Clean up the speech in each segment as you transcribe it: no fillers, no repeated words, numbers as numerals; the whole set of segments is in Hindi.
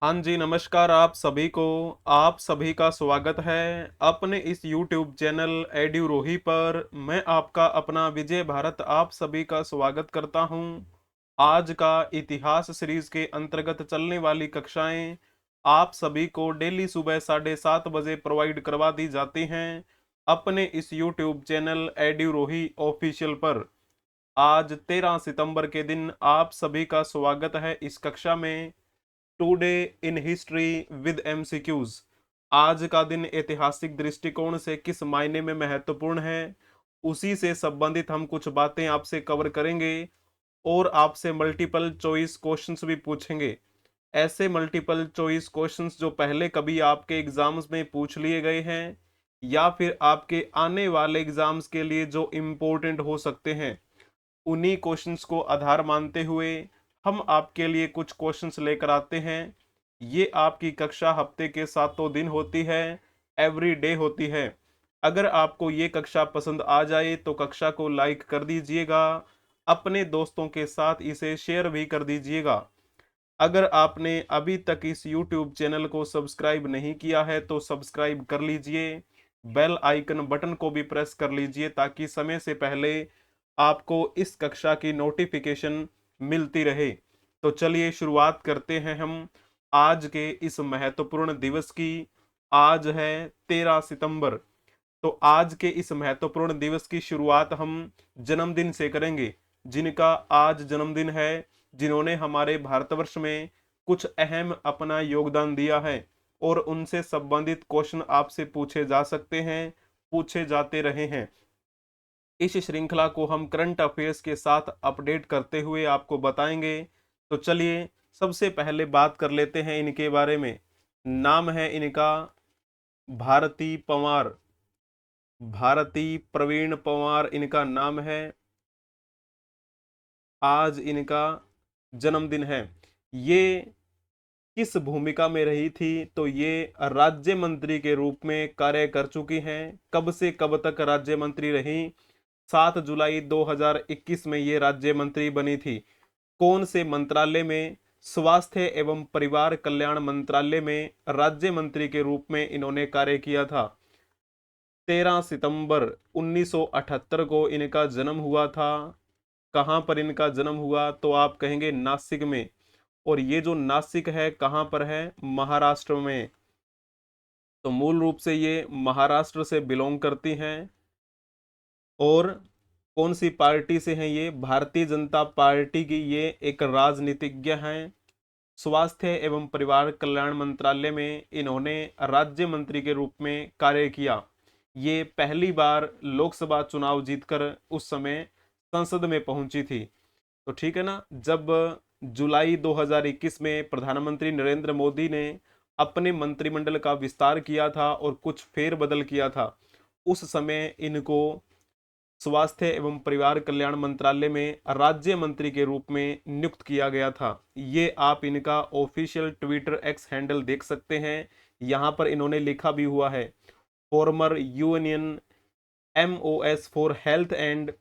हाँ जी, नमस्कार आप सभी को। आप सभी का स्वागत है अपने इस YouTube चैनल एड्यूरोही पर। मैं आपका अपना विजय भारत आप सभी का स्वागत करता हूँ। आज का इतिहास सीरीज के अंतर्गत चलने वाली कक्षाएं आप सभी को डेली सुबह 7:30 बजे प्रोवाइड करवा दी जाती हैं अपने इस YouTube चैनल एड्यूरोही ऑफिशियल पर। आज 13 सितंबर के दिन आप सभी का स्वागत है इस कक्षा में। Today in history with MCQs. आज का दिन ऐतिहासिक दृष्टिकोण से किस मायने में महत्वपूर्ण है, उसी से संबंधित हम कुछ बातें आपसे कवर करेंगे और आपसे मल्टीपल चॉइस क्वेश्चंस भी पूछेंगे। ऐसे मल्टीपल चॉइस क्वेश्चंस जो पहले कभी आपके एग्जाम्स में पूछ लिए गए हैं या फिर आपके आने वाले एग्जाम्स के लिए जो इम्पोर्टेंट हो सकते हैं, उन्हीं क्वेश्चंस को आधार मानते हुए हम आपके लिए कुछ क्वेश्चंस लेकर आते हैं। ये आपकी कक्षा हफ्ते के 7 दिन होती है, एवरी डे होती है। अगर आपको ये कक्षा पसंद आ जाए तो कक्षा को लाइक कर दीजिएगा, अपने दोस्तों के साथ इसे शेयर भी कर दीजिएगा। अगर आपने अभी तक इस YouTube चैनल को सब्सक्राइब नहीं किया है तो सब्सक्राइब कर लीजिए, बेल आइकन बटन को भी प्रेस कर लीजिए ताकि समय से पहले आपको इस कक्षा की नोटिफिकेशन मिलती रहे। तो चलिए शुरुआत करते हैं हम आज के इस महत्वपूर्ण दिवस की। आज है 13 सितंबर। तो आज के इस महत्वपूर्ण दिवस की शुरुआत हम जन्मदिन से करेंगे। जिनका आज जन्मदिन है, जिन्होंने हमारे भारतवर्ष में कुछ अहम अपना योगदान दिया है और उनसे संबंधित क्वेश्चन आपसे पूछे जा सकते हैं, पूछे जाते रहे हैं। इस श्रृंखला को हम करंट अफेयर्स के साथ अपडेट करते हुए आपको बताएंगे। तो चलिए सबसे पहले बात कर लेते हैं इनके बारे में। नाम है इनका भारती पवार। भारती प्रवीण पवार इनका नाम है। आज इनका जन्मदिन है। ये किस भूमिका में रही थी, तो ये राज्य मंत्री के रूप में कार्य कर चुकी हैं। कब से कब तक राज्य मंत्री रही? 7 जुलाई 2021 में ये राज्य मंत्री बनी थी। कौन से मंत्रालय में? स्वास्थ्य एवं परिवार कल्याण मंत्रालय में राज्य मंत्री के रूप में इन्होंने कार्य किया था। 13 सितंबर 1978 को इनका जन्म हुआ था। कहाँ पर इनका जन्म हुआ? तो आप कहेंगे नासिक में। और ये जो नासिक है कहाँ पर है? महाराष्ट्र में। तो मूल रूप से ये महाराष्ट्र से बिलोंग करती हैं। और कौन सी पार्टी से हैं ये? भारतीय जनता पार्टी की ये एक राजनीतिज्ञ हैं। स्वास्थ्य एवं परिवार कल्याण मंत्रालय में इन्होंने राज्य मंत्री के रूप में कार्य किया। ये पहली बार लोकसभा चुनाव जीतकर उस समय संसद में पहुंची थी। तो ठीक है ना। जब जुलाई 2021 में प्रधानमंत्री नरेंद्र मोदी ने अपने मंत्रिमंडल का विस्तार किया था और कुछ फेरबदल किया था, उस समय इनको स्वास्थ्य एवं परिवार कल्याण मंत्रालय में राज्य मंत्री के रूप में नियुक्त किया गया था। ये आप इनका ऑफिशियल ट्विटर एक्स हैंडल देख सकते हैं। यहाँ पर इन्होंने लिखा भी हुआ है, former union MOS for health and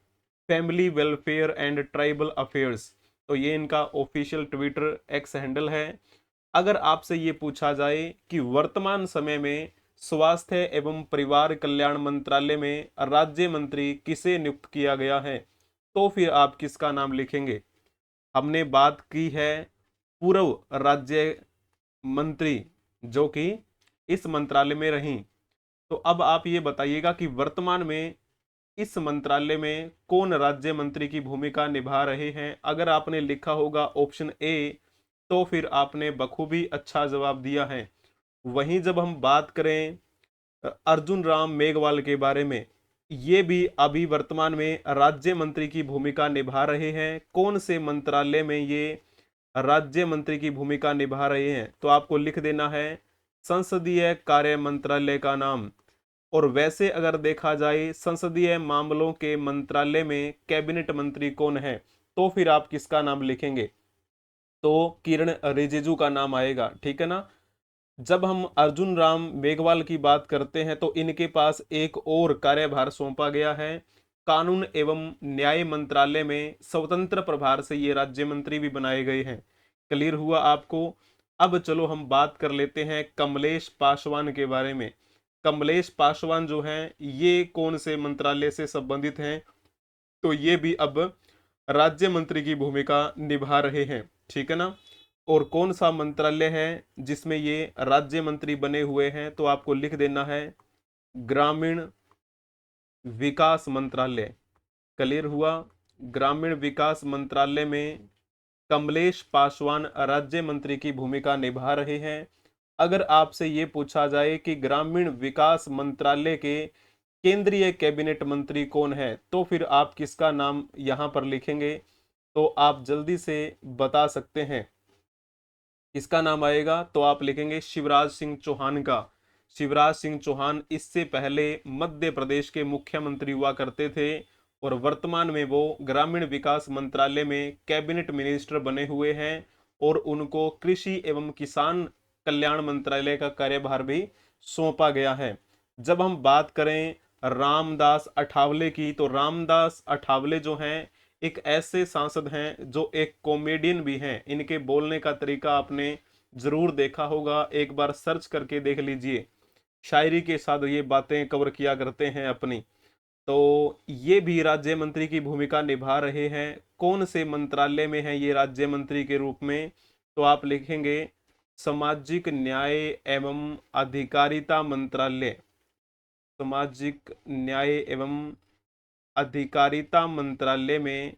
family welfare and tribal affairs. तो ये इनका ऑफिशियल ट्विटर एक्स हैंडल है। अगर आपसे ये पूछा जाए कि वर्तमान समय में स्वास्थ्य एवं परिवार कल्याण मंत्रालय में राज्य मंत्री किसे नियुक्त किया गया है, तो फिर आप किसका नाम लिखेंगे? हमने बात की है पूर्व राज्य मंत्री जो कि इस मंत्रालय में रहीं। तो अब आप ये बताइएगा कि वर्तमान में इस मंत्रालय में कौन राज्य मंत्री की भूमिका निभा रहे हैं। अगर आपने लिखा होगा ऑप्शन ए, तो फिर आपने बखूबी अच्छा जवाब दिया है। वहीं जब हम बात करें अर्जुन राम मेघवाल के बारे में, ये भी अभी वर्तमान में राज्य मंत्री की भूमिका निभा रहे हैं। कौन से मंत्रालय में ये राज्य मंत्री की भूमिका निभा रहे हैं? तो आपको लिख देना है संसदीय कार्य मंत्रालय का नाम। और वैसे अगर देखा जाए संसदीय मामलों के मंत्रालय में कैबिनेट मंत्री कौन है, तो फिर आप किसका नाम लिखेंगे? तो किरण रिजिजू का नाम आएगा। ठीक है ना। जब हम अर्जुन राम मेघवाल की बात करते हैं तो इनके पास एक और कार्यभार सौंपा गया है। कानून एवं न्याय मंत्रालय में स्वतंत्र प्रभार से ये राज्य मंत्री भी बनाए गए हैं। क्लियर हुआ आपको? अब चलो हम बात कर लेते हैं कमलेश पासवान के बारे में। कमलेश पासवान जो हैं ये कौन से मंत्रालय से संबंधित हैं? तो ये भी अब राज्य मंत्री की भूमिका निभा रहे हैं, ठीक है ना। और कौन सा मंत्रालय है जिसमें ये राज्य मंत्री बने हुए हैं? तो आपको लिख देना है ग्रामीण विकास मंत्रालय। क्लियर हुआ? ग्रामीण विकास मंत्रालय में कमलेश पासवान राज्य मंत्री की भूमिका निभा रहे हैं। अगर आपसे ये पूछा जाए कि ग्रामीण विकास मंत्रालय के केंद्रीय कैबिनेट मंत्री कौन है, तो फिर आप किसका नाम यहां पर लिखेंगे? तो आप जल्दी से बता सकते हैं किसका नाम आएगा? तो आप लिखेंगे शिवराज सिंह चौहान का। शिवराज सिंह चौहान इससे पहले मध्य प्रदेश के मुख्यमंत्री हुआ करते थे और वर्तमान में वो ग्रामीण विकास मंत्रालय में कैबिनेट मिनिस्टर बने हुए हैं और उनको कृषि एवं किसान कल्याण मंत्रालय का कार्यभार भी सौंपा गया है। जब हम बात करें रामदास अठावले की, तो रामदास अठावले जो हैं एक ऐसे सांसद हैं जो एक कॉमेडियन भी हैं। इनके बोलने का तरीका आपने जरूर देखा होगा, एक बार सर्च करके देख लीजिए। शायरी के साथ ये बातें कवर किया करते हैं अपनी। तो ये भी राज्य मंत्री की भूमिका निभा रहे हैं। कौन से मंत्रालय में है ये राज्य मंत्री के रूप में? तो आप लिखेंगे सामाजिक न्याय एवं अधिकारिता मंत्रालय। सामाजिक न्याय एवं अधिकारिता मंत्रालय में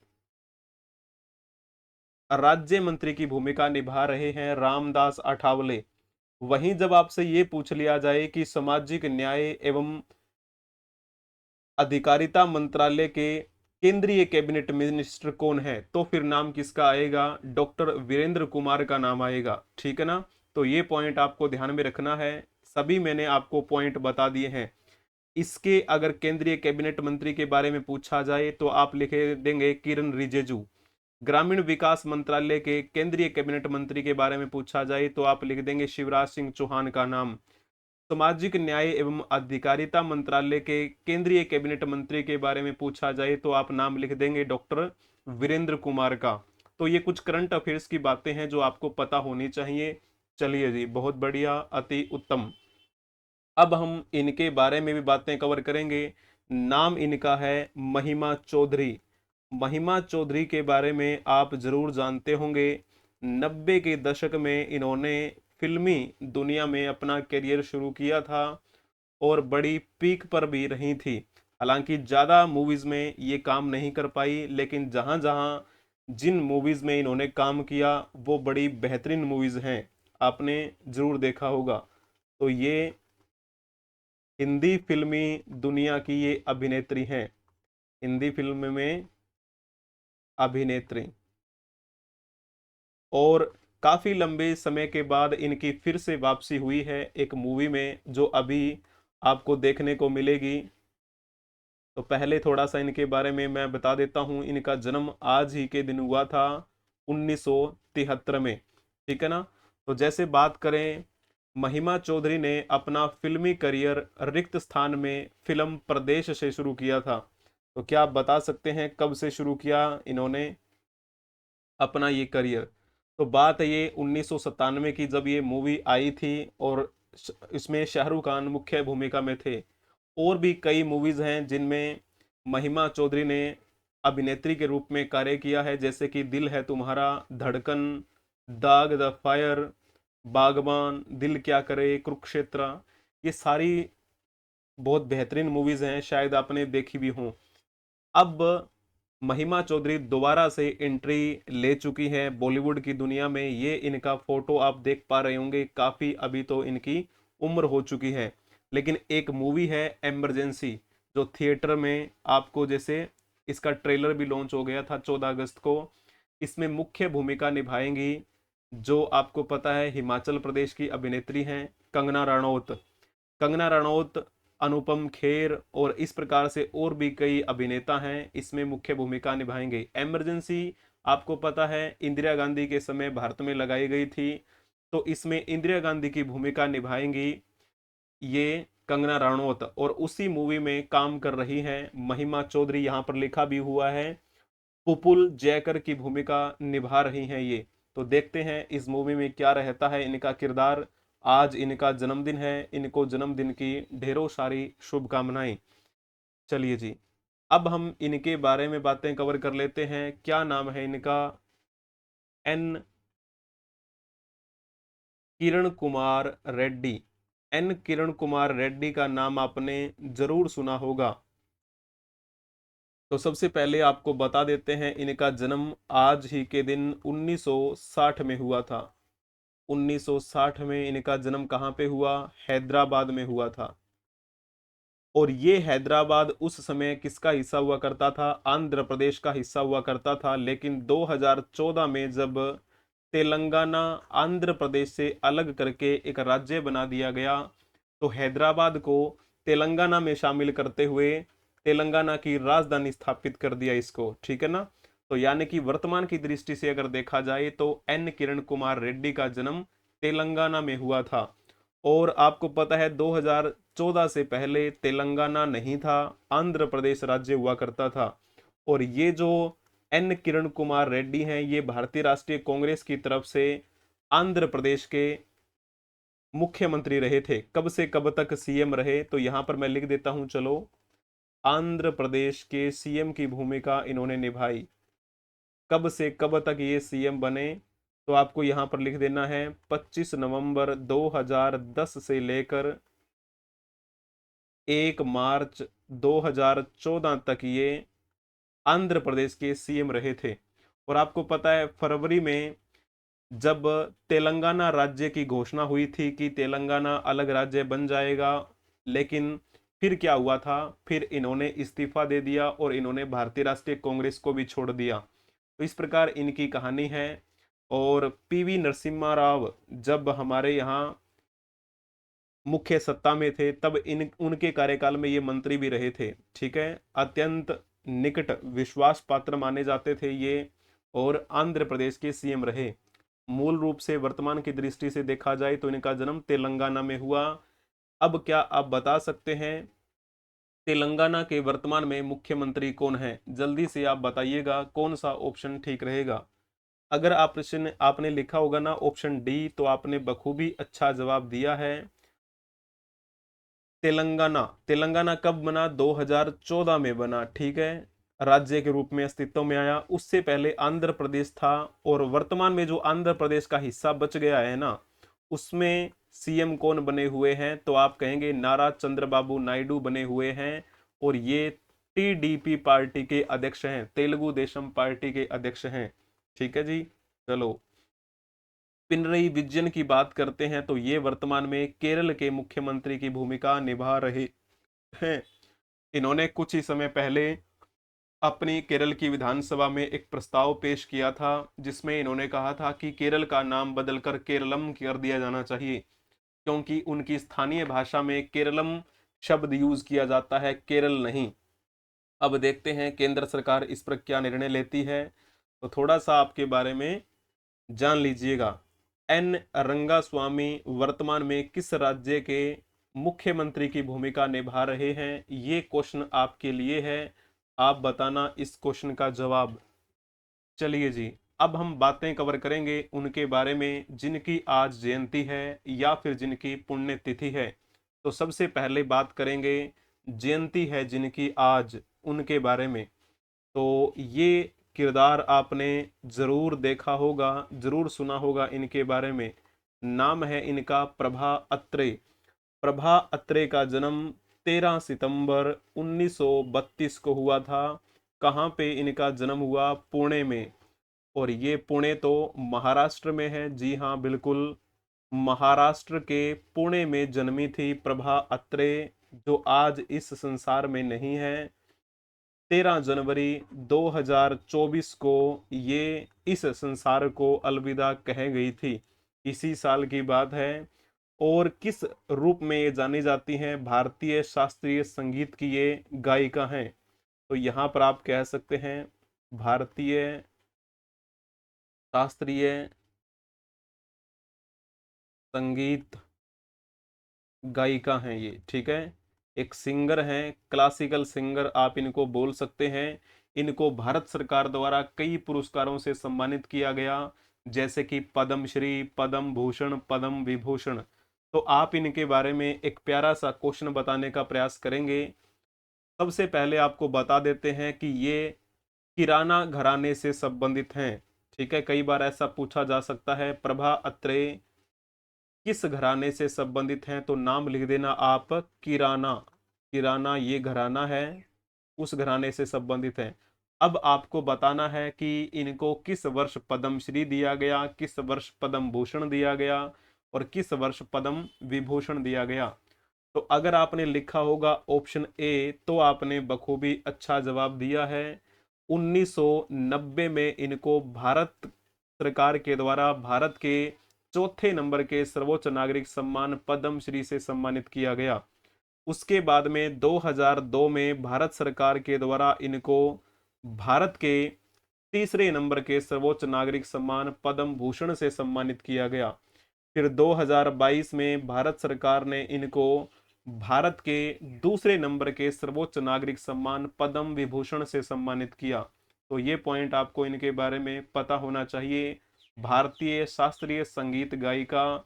राज्य मंत्री की भूमिका निभा रहे हैं रामदास अठावले। वहीं जब आपसे ये पूछ लिया जाए कि सामाजिक न्याय एवं अधिकारिता मंत्रालय के केंद्रीय कैबिनेट मिनिस्टर कौन है, तो फिर नाम किसका आएगा? डॉक्टर वीरेंद्र कुमार का नाम आएगा, ठीक है ना। तो ये पॉइंट आपको ध्यान में रखना है। सभी मैंने आपको पॉइंट बता दिए हैं। इसके अगर केंद्रीय कैबिनेट मंत्री के बारे में पूछा जाए तो आप लिखे देंगे किरण रिजिजू। ग्रामीण विकास मंत्रालय के केंद्रीय कैबिनेट मंत्री के बारे में पूछा जाए तो आप लिख देंगे शिवराज सिंह चौहान का नाम। सामाजिक न्याय एवं अधिकारिता मंत्रालय के केंद्रीय कैबिनेट मंत्री के बारे में पूछा जाए तो आप नाम लिख देंगे डॉक्टर वीरेंद्र कुमार का। तो ये कुछ करंट अफेयर्स की बातें हैं जो आपको पता होनी चाहिए। चलिए जी, बहुत बढ़िया, अति उत्तम। अब हम इनके बारे में भी बातें कवर करेंगे। नाम इनका है महिमा चौधरी। महिमा चौधरी के बारे में आप जरूर जानते होंगे। 90 के दशक में इन्होंने फिल्मी दुनिया में अपना करियर शुरू किया था और बड़ी पीक पर भी रही थी। हालांकि ज़्यादा मूवीज़ में ये काम नहीं कर पाई, लेकिन जहाँ जहाँ जिन मूवीज़ में इन्होंने काम किया वो बड़ी बेहतरीन मूवीज़ हैं, आपने ज़रूर देखा होगा। तो ये हिंदी फिल्मी दुनिया की ये अभिनेत्री हैं, हिंदी फिल्म में अभिनेत्री। और काफी लंबे समय के बाद इनकी फिर से वापसी हुई है एक मूवी में जो अभी आपको देखने को मिलेगी। तो पहले थोड़ा सा इनके बारे में मैं बता देता हूं। इनका जन्म आज ही के दिन हुआ था 1973 में, ठीक है ना। तो जैसे बात करें, महिमा चौधरी ने अपना फिल्मी करियर रिक्त स्थान में फिल्म प्रदेश से शुरू किया था। तो क्या आप बता सकते हैं कब से शुरू किया इन्होंने अपना ये करियर? तो बात है ये 1997 की, जब ये मूवी आई थी और इसमें शाहरुख खान मुख्य भूमिका में थे। और भी कई मूवीज हैं जिनमें महिमा चौधरी ने अभिनेत्री के रूप में कार्य किया है, जैसे कि दिल है तुम्हारा, धड़कन, दाग द फायर, बागबान, दिल क्या करे, कुरुक्षेत्र। ये सारी बहुत बेहतरीन मूवीज हैं, शायद आपने देखी भी हों। अब महिमा चौधरी दोबारा से एंट्री ले चुकी है बॉलीवुड की दुनिया में। ये इनका फोटो आप देख पा रहे होंगे, काफी अभी तो इनकी उम्र हो चुकी है। लेकिन एक मूवी है इमरजेंसी, जो थिएटर में आपको, जैसे इसका ट्रेलर भी लॉन्च हो गया था 14 अगस्त को, इसमें मुख्य भूमिका निभाएंगी जो आपको पता है हिमाचल प्रदेश की अभिनेत्री हैं कंगना रनौत। कंगना रनौत, अनुपम खेर और इस प्रकार से और भी कई अभिनेता हैं इसमें मुख्य भूमिका निभाएंगे। इमरजेंसी आपको पता है इंदिरा गांधी के समय भारत में लगाई गई थी, तो इसमें इंदिरा गांधी की भूमिका निभाएंगी ये कंगना रनौत। और उसी मूवी में काम कर रही हैं महिमा चौधरी, यहाँ पर लिखा भी हुआ है पुपुल जयकर की भूमिका निभा रही हैं ये। तो देखते हैं इस मूवी में क्या रहता है इनका किरदार। आज इनका जन्मदिन है, इनको जन्मदिन की ढेरों सारी शुभकामनाएं। चलिए जी, अब हम इनके बारे में बातें कवर कर लेते हैं। क्या नाम है इनका? एन किरण कुमार रेड्डी। एन किरण कुमार रेड्डी का नाम आपने जरूर सुना होगा। तो सबसे पहले आपको बता देते हैं इनका जन्म आज ही के दिन 1960 में हुआ था। 1960 में इनका जन्म कहाँ पे हुआ? हैदराबाद में हुआ था। और ये हैदराबाद उस समय किसका हिस्सा हुआ करता था? आंध्र प्रदेश का हिस्सा हुआ करता था। लेकिन 2014 में जब तेलंगाना आंध्र प्रदेश से अलग करके एक राज्य बना दिया गया, तो हैदराबाद को तेलंगाना में शामिल करते हुए तेलंगाना की राजधानी स्थापित कर दिया इसको। ठीक है ना? तो यानी कि वर्तमान की दृष्टि से अगर देखा जाए तो एन किरण कुमार रेड्डी का जन्म तेलंगाना में हुआ था। और आपको पता है 2014 से पहले तेलंगाना नहीं था, आंध्र प्रदेश राज्य हुआ करता था। और ये जो एन किरण कुमार रेड्डी हैं, ये भारतीय राष्ट्रीय कांग्रेस की तरफ से आंध्र प्रदेश के मुख्यमंत्री रहे थे। कब से कब तक सीएम रहे? तो यहां पर मैं लिख देता हूं, चलो। आंध्र प्रदेश के सीएम की भूमिका इन्होंने निभाई। कब से कब तक ये सीएम बने? तो आपको यहां पर लिख देना है 25 नवंबर 2010 से लेकर 1 मार्च 2014 तक ये आंध्र प्रदेश के सीएम रहे थे। और आपको पता है फरवरी में जब तेलंगाना राज्य की घोषणा हुई थी कि तेलंगाना अलग राज्य बन जाएगा, लेकिन फिर क्या हुआ था? फिर इन्होंने इस्तीफा दे दिया और इन्होंने भारतीय राष्ट्रीय कांग्रेस को भी छोड़ दिया। तो इस प्रकार इनकी कहानी है। और पीवी नरसिम्हा राव जब हमारे यहाँ मुख्य सत्ता में थे, तब इन उनके कार्यकाल में ये मंत्री भी रहे थे। ठीक है? अत्यंत निकट विश्वास पात्र माने जाते थे ये, और आंध्र प्रदेश के सीएम रहे। मूल रूप से वर्तमान की दृष्टि से देखा जाए तो इनका जन्म तेलंगाना में हुआ। अब क्या आप बता सकते हैं तेलंगाना के वर्तमान में मुख्यमंत्री कौन है? जल्दी से आप बताइएगा कौन सा ऑप्शन ठीक रहेगा। अगर आप प्रश्न आपने लिखा होगा ना ऑप्शन डी, तो आपने बखूबी अच्छा जवाब दिया है। तेलंगाना। तेलंगाना कब बना? 2014 में बना। ठीक है? राज्य के रूप में अस्तित्व में आया। उससे पहले आंध्र प्रदेश था। और वर्तमान में जो आंध्र प्रदेश का हिस्सा बच गया है ना, उसमें सीएम कौन बने हुए हैं? तो आप कहेंगे नारा चंद्रबाबू नायडू बने हुए हैं। और ये टीडीपी पार्टी के अध्यक्ष हैं, तेलुगु देशम पार्टी के अध्यक्ष हैं। ठीक है जी। चलो, पिनरई विजयन की बात करते हैं तो ये वर्तमान में केरल के मुख्यमंत्री की भूमिका निभा रहे हैं। इन्होंने कुछ ही समय पहले अपनी केरल की विधानसभा में एक प्रस्ताव पेश किया था, जिसमें इन्होंने कहा था कि केरल का नाम बदलकर केरलम कर दिया जाना चाहिए, क्योंकि उनकी स्थानीय भाषा में केरलम शब्द यूज किया जाता है, केरल नहीं। अब देखते हैं केंद्र सरकार इस पर क्या निर्णय लेती है। तो थोड़ा सा आपके बारे में जान लीजिएगा। एन रंगास्वामी वर्तमान में किस राज्य के मुख्यमंत्री की भूमिका निभा रहे हैं? ये क्वेश्चन आपके लिए है। आप बताना इस क्वेश्चन का जवाब। चलिए जी, अब हम बातें कवर करेंगे उनके बारे में जिनकी आज जयंती है या फिर जिनकी पुण्यतिथि है। तो सबसे पहले बात करेंगे जयंती है जिनकी आज, उनके बारे में। तो ये किरदार आपने जरूर देखा होगा, जरूर सुना होगा इनके बारे में। नाम है इनका प्रभा अत्रे। प्रभा अत्रे का जन्म 13 सितंबर 1932 को हुआ था। कहाँ पे इनका जन्म हुआ? पुणे में। और ये पुणे तो महाराष्ट्र में है। जी हाँ, बिल्कुल, महाराष्ट्र के पुणे में जन्मी थी प्रभा अत्रे, जो आज इस संसार में नहीं है। 13 जनवरी 2024 को ये इस संसार को अलविदा कह गई थी। इसी साल की बात है। और किस रूप में ये जानी जाती हैं? भारतीय शास्त्रीय संगीत की ये गायिका हैं। तो यहाँ पर आप कह सकते हैं भारतीय शास्त्रीय संगीत गायिका हैं ये। ठीक है? एक सिंगर हैं, क्लासिकल सिंगर आप इनको बोल सकते हैं। इनको भारत सरकार द्वारा कई पुरस्कारों से सम्मानित किया गया, जैसे कि पद्म श्री, पद्म भूषण, पद्म विभूषण। तो आप इनके बारे में एक प्यारा सा क्वेश्चन बताने का प्रयास करेंगे। सबसे पहले आपको बता देते हैं कि ये किराना घराने से संबंधित हैं। ठीक है, कई बार ऐसा पूछा जा सकता है, प्रभा अत्रे किस घराने से संबंधित हैं, तो नाम लिख देना आप किराना। किराना ये घराना है, उस घराने से संबंधित है। अब आपको बताना है कि इनको किस वर्ष पद्मश्री दिया गया, किस वर्ष पद्म भूषण दिया गया और किस वर्ष पद्म विभूषण दिया गया। तो अगर आपने लिखा होगा ऑप्शन ए तो आपने बखूबी अच्छा जवाब दिया है। 1990 में इनको भारत सरकार के द्वारा भारत के चौथे नंबर के सर्वोच्च नागरिक सम्मान पद्मश्री से सम्मानित किया गया। उसके बाद में 2002 में भारत सरकार के द्वारा इनको भारत के तीसरे नंबर के सर्वोच्च नागरिक सम्मान पद्म भूषण से सम्मानित किया गया। फिर 2022 में भारत सरकार ने इनको भारत के दूसरे नंबर के सर्वोच्च नागरिक सम्मान पद्म विभूषण से सम्मानित किया। तो ये पॉइंट आपको इनके बारे में पता होना चाहिए। भारतीय शास्त्रीय संगीत गायिका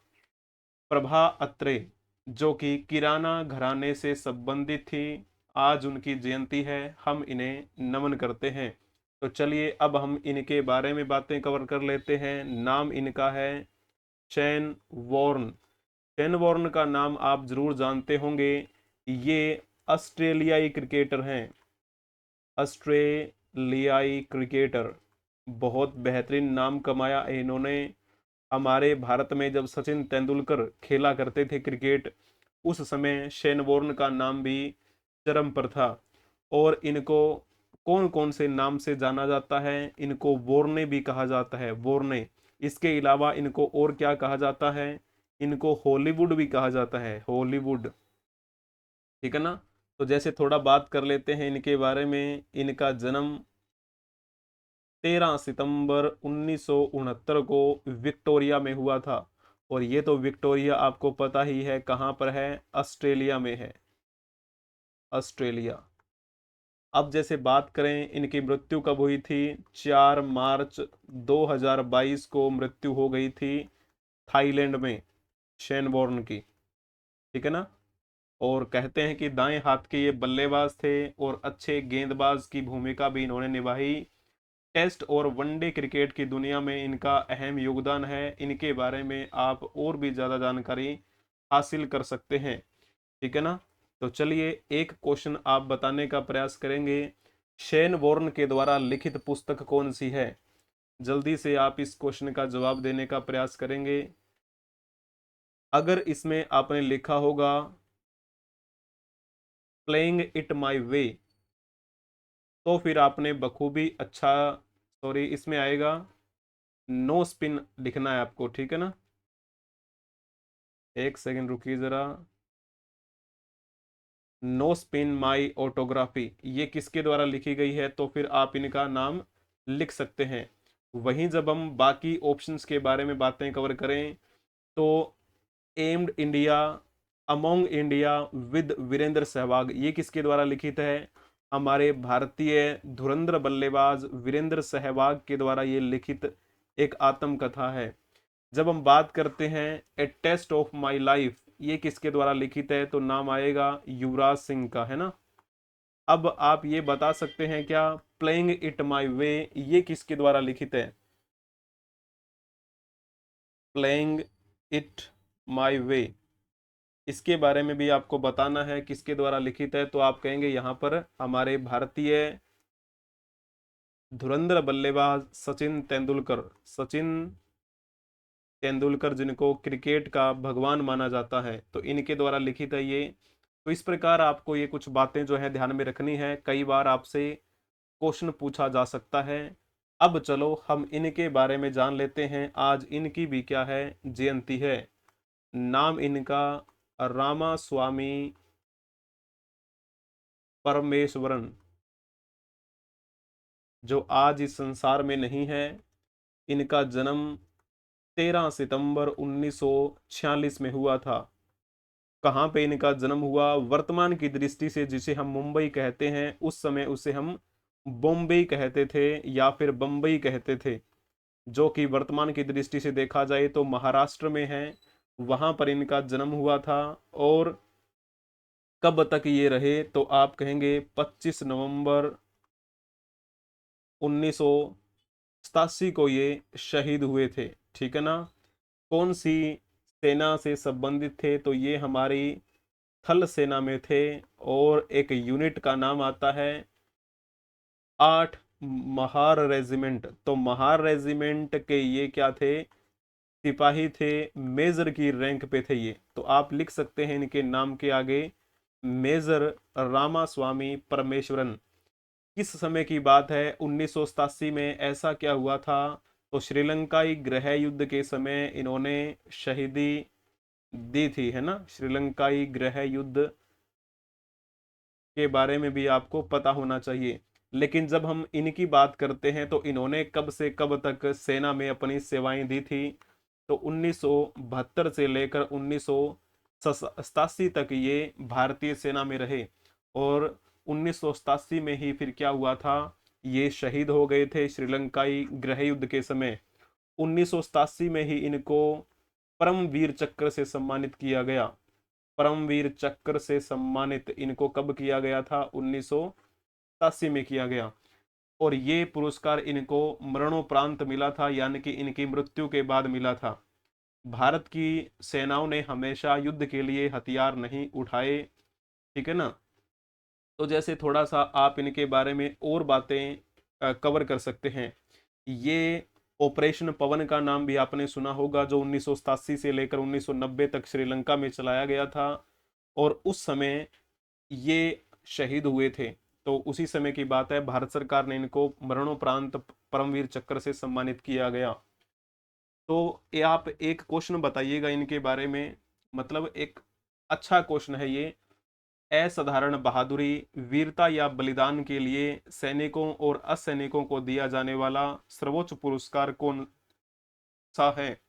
प्रभा अत्रे, जो कि किराना घराने से संबंधित थी, आज उनकी जयंती है, हम इन्हें नमन करते हैं। तो चलिए अब हम इनके बारे में बातें कवर कर लेते हैं। नाम इनका है शैन वॉर्न। शैन वॉर्न का नाम आप जरूर जानते होंगे, ये ऑस्ट्रेलियाई क्रिकेटर हैं। ऑस्ट्रेलियाई क्रिकेटर, बहुत बेहतरीन नाम कमाया है इन्होंने। हमारे भारत में जब सचिन तेंदुलकर खेला करते थे क्रिकेट, उस समय शेन वॉर्न का नाम भी चरम पर था। और इनको कौन कौन से नाम से जाना जाता है, इनको वॉर्ने भी कहा जाता है, वॉर्ने। इसके अलावा इनको और क्या कहा जाता है, इनको हॉलीवुड भी कहा जाता है, हॉलीवुड। ठीक है ना। तो जैसे थोड़ा बात कर लेते हैं इनके बारे में। इनका जन्म 13 सितंबर 1969 को विक्टोरिया में हुआ था। और ये तो विक्टोरिया आपको पता ही है कहाँ पर है, ऑस्ट्रेलिया में है, ऑस्ट्रेलिया। अब जैसे बात करें इनकी मृत्यु कब हुई थी, 4 मार्च 2022 को मृत्यु हो गई थी थाईलैंड में शेनबोर्न की। ठीक है ना। और कहते हैं कि दाएं हाथ के ये बल्लेबाज थे और अच्छे गेंदबाज की भूमिका भी इन्होंने निभाई। टेस्ट और वनडे क्रिकेट की दुनिया में इनका अहम योगदान है। इनके बारे में आप और भी ज़्यादा जानकारी हासिल कर सकते हैं। ठीक है ना। तो चलिए एक क्वेश्चन आप बताने का प्रयास करेंगे। शेन वॉर्न के द्वारा लिखित पुस्तक कौन सी है, जल्दी से आप इस क्वेश्चन का जवाब देने का प्रयास करेंगे। अगर इसमें आपने लिखा होगा प्लेइंग इट माई वे, तो फिर आपने बखूबी अच्छा, सॉरी इसमें आएगा नो स्पिन लिखना है आपको। ठीक है ना, एक सेकंड रुकिए जरा। नो स्पिन माई ऑटोग्राफी, ये किसके द्वारा लिखी गई है, तो फिर आप इनका नाम लिख सकते हैं। वहीं जब हम बाकी ऑप्शंस के बारे में बातें कवर करें तो aimed India, among India with Virender Sehwag, ये किसके द्वारा लिखित है, हमारे भारतीय धुरंधर बल्लेबाज वीरेंद्र सहवाग के द्वारा ये लिखित एक आत्मकथा है। जब हम बात करते हैं ए टेस्ट ऑफ माई लाइफ, ये किसके द्वारा लिखित है, तो नाम आएगा युवराज सिंह का, है ना। अब आप ये बता सकते हैं क्या, प्लेइंग इट माई वे ये किसके द्वारा लिखित है, प्लेइंग इट माई वे, इसके बारे में भी आपको बताना है किसके द्वारा लिखित है। तो आप कहेंगे यहाँ पर हमारे भारतीय धुरंधर बल्लेबाज सचिन तेंदुलकर, सचिन तेंदुलकर जिनको क्रिकेट का भगवान माना जाता है, तो इनके द्वारा लिखित है ये। तो इस प्रकार आपको ये कुछ बातें जो है ध्यान में रखनी है, कई बार आपसे क्वेश्चन पूछा जा सकता है। अब चलो हम इनके बारे में जान लेते हैं, आज इनकी भी क्या है, जयंती है। नाम इनका रामा स्वामी परमेश्वरन, जो आज इस संसार में नहीं है। इनका जन्म 13 सितंबर 1946 में हुआ था। कहाँ पे इनका जन्म हुआ, वर्तमान की दृष्टि से जिसे हम मुंबई कहते हैं, उस समय उसे हम बॉम्बे कहते थे या फिर बम्बई कहते थे। जो कि वर्तमान की दृष्टि से देखा जाए तो महाराष्ट्र में है, वहां पर इनका जन्म हुआ था। और कब तक ये रहे, तो आप कहेंगे 25 नवंबर 1987 को ये शहीद हुए थे। ठीक है ना। कौन सी सेना से संबंधित थे, तो ये हमारी थल सेना में थे। और एक यूनिट का नाम आता है 8 महार रेजिमेंट। तो महार रेजिमेंट के ये क्या थे, सिपाही थे, मेजर की रैंक पे थे ये। तो आप लिख सकते हैं इनके नाम के आगे मेजर रामास्वामी परमेश्वरन। किस समय की बात है, 1987 में ऐसा क्या हुआ था, तो श्रीलंकाई गृह युद्ध के समय इन्होंने शहीदी दी थी, है ना। श्रीलंकाई गृह युद्ध के बारे में भी आपको पता होना चाहिए। लेकिन जब हम इनकी बात करते हैं तो इन्होंने कब से कब तक सेना में अपनी सेवाएं दी थी, तो 1972 से लेकर 1987 तक ये भारतीय सेना में रहे। और 1987 में ही फिर क्या हुआ था, ये शहीद हो गए थे श्रीलंकाई गृह युद्ध के समय। 1987 में ही इनको परमवीर चक्र से सम्मानित किया गया। परमवीर चक्र से सम्मानित इनको कब किया गया था, 1987 में किया गया। और ये पुरस्कार इनको मरणोपरांत मिला था, यानी कि इनकी मृत्यु के बाद मिला था। भारत की सेनाओं ने हमेशा युद्ध के लिए हथियार नहीं उठाए। ठीक है ना। तो जैसे थोड़ा सा आप इनके बारे में और बातें कवर कर सकते हैं। ये ऑपरेशन पवन का नाम भी आपने सुना होगा, जो 1987 से लेकर 1990 तक श्रीलंका में चलाया गया था। और उस समय ये शहीद हुए थे। तो उसी समय की बात है, भारत सरकार ने इनको मरणोपरांत परमवीर चक्र से सम्मानित किया गया। तो ये आप एक क्वेश्चन बताइएगा इनके बारे में, मतलब एक अच्छा क्वेश्चन है ये। असाधारण बहादुरी, वीरता या बलिदान के लिए सैनिकों और असैनिकों को दिया जाने वाला सर्वोच्च पुरस्कार कौन सा है।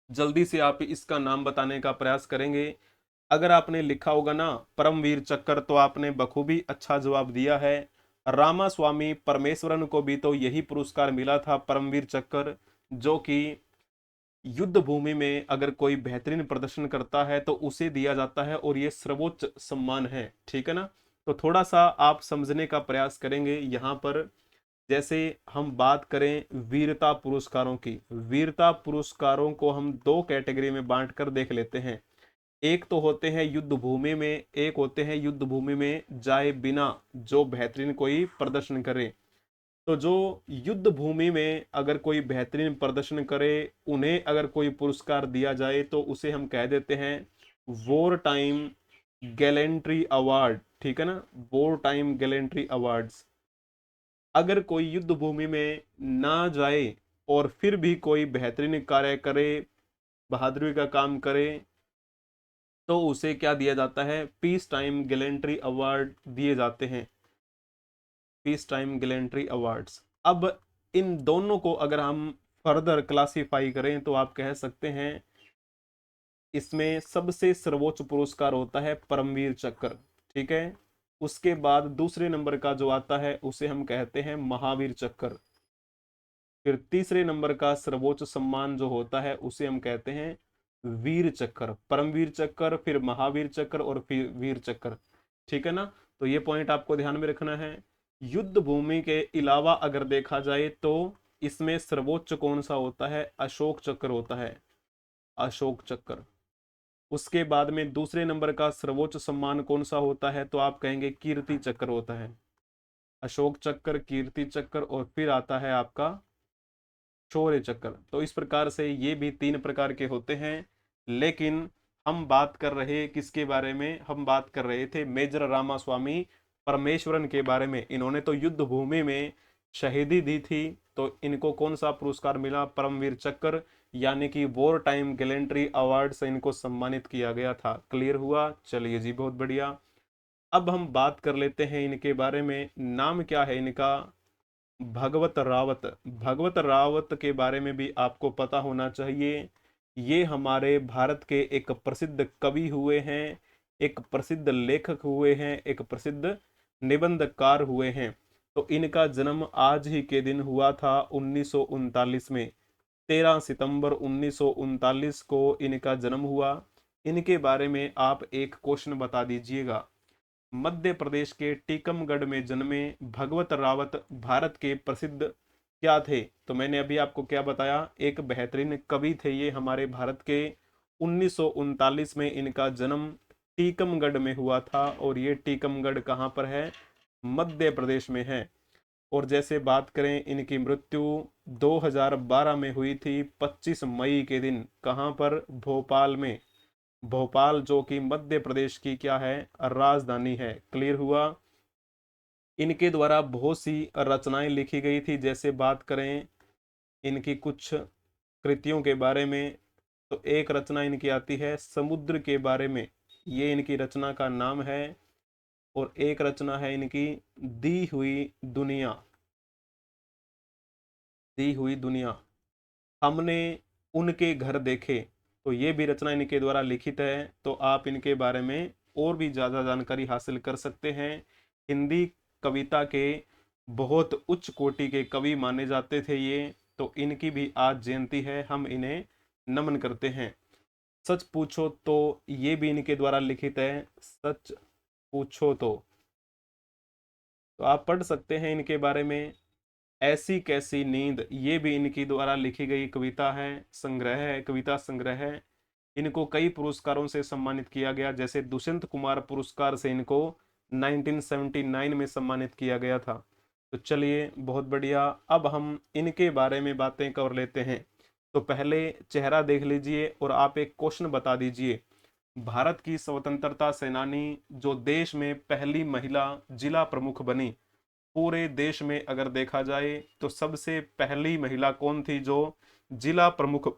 जल्दी से आप इसका नाम बताने का प्रयास करेंगे। अगर आपने लिखा होगा ना परमवीर चक्र, तो आपने बखूबी अच्छा जवाब दिया है। रामास्वामी परमेश्वरन को भी तो यही पुरस्कार मिला था, परमवीर चक्र, जो कि युद्ध भूमि में अगर कोई बेहतरीन प्रदर्शन करता है तो उसे दिया जाता है, और ये सर्वोच्च सम्मान है। ठीक है ना। तो थोड़ा सा आप समझने का प्रयास करेंगे यहाँ पर। जैसे हम बात करें वीरता पुरस्कारों की, वीरता पुरस्कारों को हम दो कैटेगरी में बांट कर देख लेते हैं। एक तो होते हैं युद्ध भूमि में, एक होते हैं युद्ध भूमि में जाए बिना जो बेहतरीन कोई प्रदर्शन करे। तो जो युद्ध भूमि में अगर कोई बेहतरीन प्रदर्शन करे, उन्हें अगर कोई पुरस्कार दिया जाए तो उसे हम कह देते हैं वॉर टाइम गैलेंट्री अवार्ड। ठीक है ना, वॉर टाइम गैलेंट्री अवार्ड्स। अगर कोई युद्ध भूमि में ना जाए और फिर भी कोई बेहतरीन कार्य करे, बहादुरी का काम करे, तो उसे क्या दिया जाता है, पीस टाइम गैलेंट्री अवार्ड दिए जाते हैं, पीस टाइम गैलेंट्री अवार्ड्स। अब इन दोनों को अगर हम फर्दर क्लासिफाई करें तो आप कह सकते हैं इसमें सबसे सर्वोच्च पुरस्कार होता है परमवीर चक्र। ठीक है। उसके बाद दूसरे नंबर का जो आता है उसे हम कहते हैं महावीर चक्र। फिर तीसरे नंबर का सर्वोच्च सम्मान जो होता है उसे हम कहते हैं वीर चक्र, परमवीर चक्र, फिर महावीर चक्र और फिर वीर चक्र। ठीक है ना। तो ये पॉइंट आपको ध्यान में रखना है। युद्ध भूमि के अलावा अगर देखा जाए तो इसमें सर्वोच्च कौन सा होता है, अशोक चक्र होता है, अशोक चक्र। उसके बाद में दूसरे नंबर का सर्वोच्च सम्मान कौन सा होता है, तो आप कहेंगे कीर्ति चक्र होता है, अशोक चक्र, कीर्ति चक्र, और फिर आता है आपका शौर्य चक्र। तो इस प्रकार से ये भी तीन प्रकार के होते हैं। लेकिन हम बात कर रहे किसके बारे में, हम बात कर रहे थे मेजर रामास्वामी परमेश्वरन के बारे में। इन्होंने तो युद्ध भूमि में शहीदी दी थी, तो इनको कौन सा पुरस्कार मिला, परमवीर चक्र, यानी कि वॉर टाइम गैलेंट्री अवार्ड से इनको सम्मानित किया गया था। क्लियर हुआ, चलिए जी, बहुत बढ़िया। अब हम बात कर लेते हैं इनके बारे में। नाम क्या है इनका, भगवत रावत। भगवत रावत के बारे में भी आपको पता होना चाहिए। ये हमारे भारत के एक प्रसिद्ध कवि हुए हैं, एक प्रसिद्ध लेखक हुए हैं, एक प्रसिद्ध निबंधकार हुए हैं। तो इनका जन्म आज ही के दिन हुआ था 1939 में। 13 सितंबर 1939 को इनका जन्म हुआ। इनके बारे में आप एक क्वेश्चन बता दीजिएगा। मध्य प्रदेश के टीकमगढ़ में जन्मे भगवत रावत भारत के प्रसिद्ध क्या थे? तो मैंने अभी आपको क्या बताया, एक बेहतरीन कवि थे ये हमारे भारत के। 1939 में इनका जन्म टीकमगढ़ में हुआ था, और ये टीकमगढ़ कहाँ पर है? मध्य प्रदेश में है। और जैसे बात करें, इनकी मृत्यु 2012 में हुई थी 25 मई के दिन। कहाँ पर? भोपाल में। भोपाल जो कि मध्य प्रदेश की क्या है? राजधानी है। क्लियर हुआ? इनके द्वारा बहुत सी रचनाएं लिखी गई थी। जैसे बात करें इनकी कुछ कृतियों के बारे में, तो एक रचना इनकी आती है समुद्र के बारे में, ये इनकी रचना का नाम है। और एक रचना है इनकी दी हुई दुनिया। दी हुई दुनिया। हमने उनके घर देखे, तो ये भी रचना इनके द्वारा लिखित है। तो आप इनके बारे में और भी ज़्यादा जानकारी हासिल कर सकते हैं। हिंदी कविता के बहुत उच्च कोटि के कवि माने जाते थे ये। तो इनकी भी आज जयंती है, हम इन्हें नमन करते हैं। सच पूछो तो ये भी इनके द्वारा लिखित है। सच पूछो तो आप पढ़ सकते हैं इनके बारे में। ऐसी कैसी नींद, ये भी इनकी द्वारा लिखी गई कविता है, संग्रह है, कविता संग्रह है। इनको कई पुरस्कारों से सम्मानित किया गया, जैसे दुष्यंत कुमार पुरस्कार से इनको 1979 में सम्मानित किया गया था। तो चलिए, बहुत बढ़िया। अब हम इनके बारे में बातें कर लेते हैं। तो पहले चेहरा देख लीजिए और आप एक क्वेश्चन बता दीजिए। भारत की स्वतंत्रता सेनानी जो देश में पहली महिला जिला प्रमुख बनी, पूरे देश में अगर देखा जाए तो सबसे पहली महिला कौन थी जो जिला प्रमुख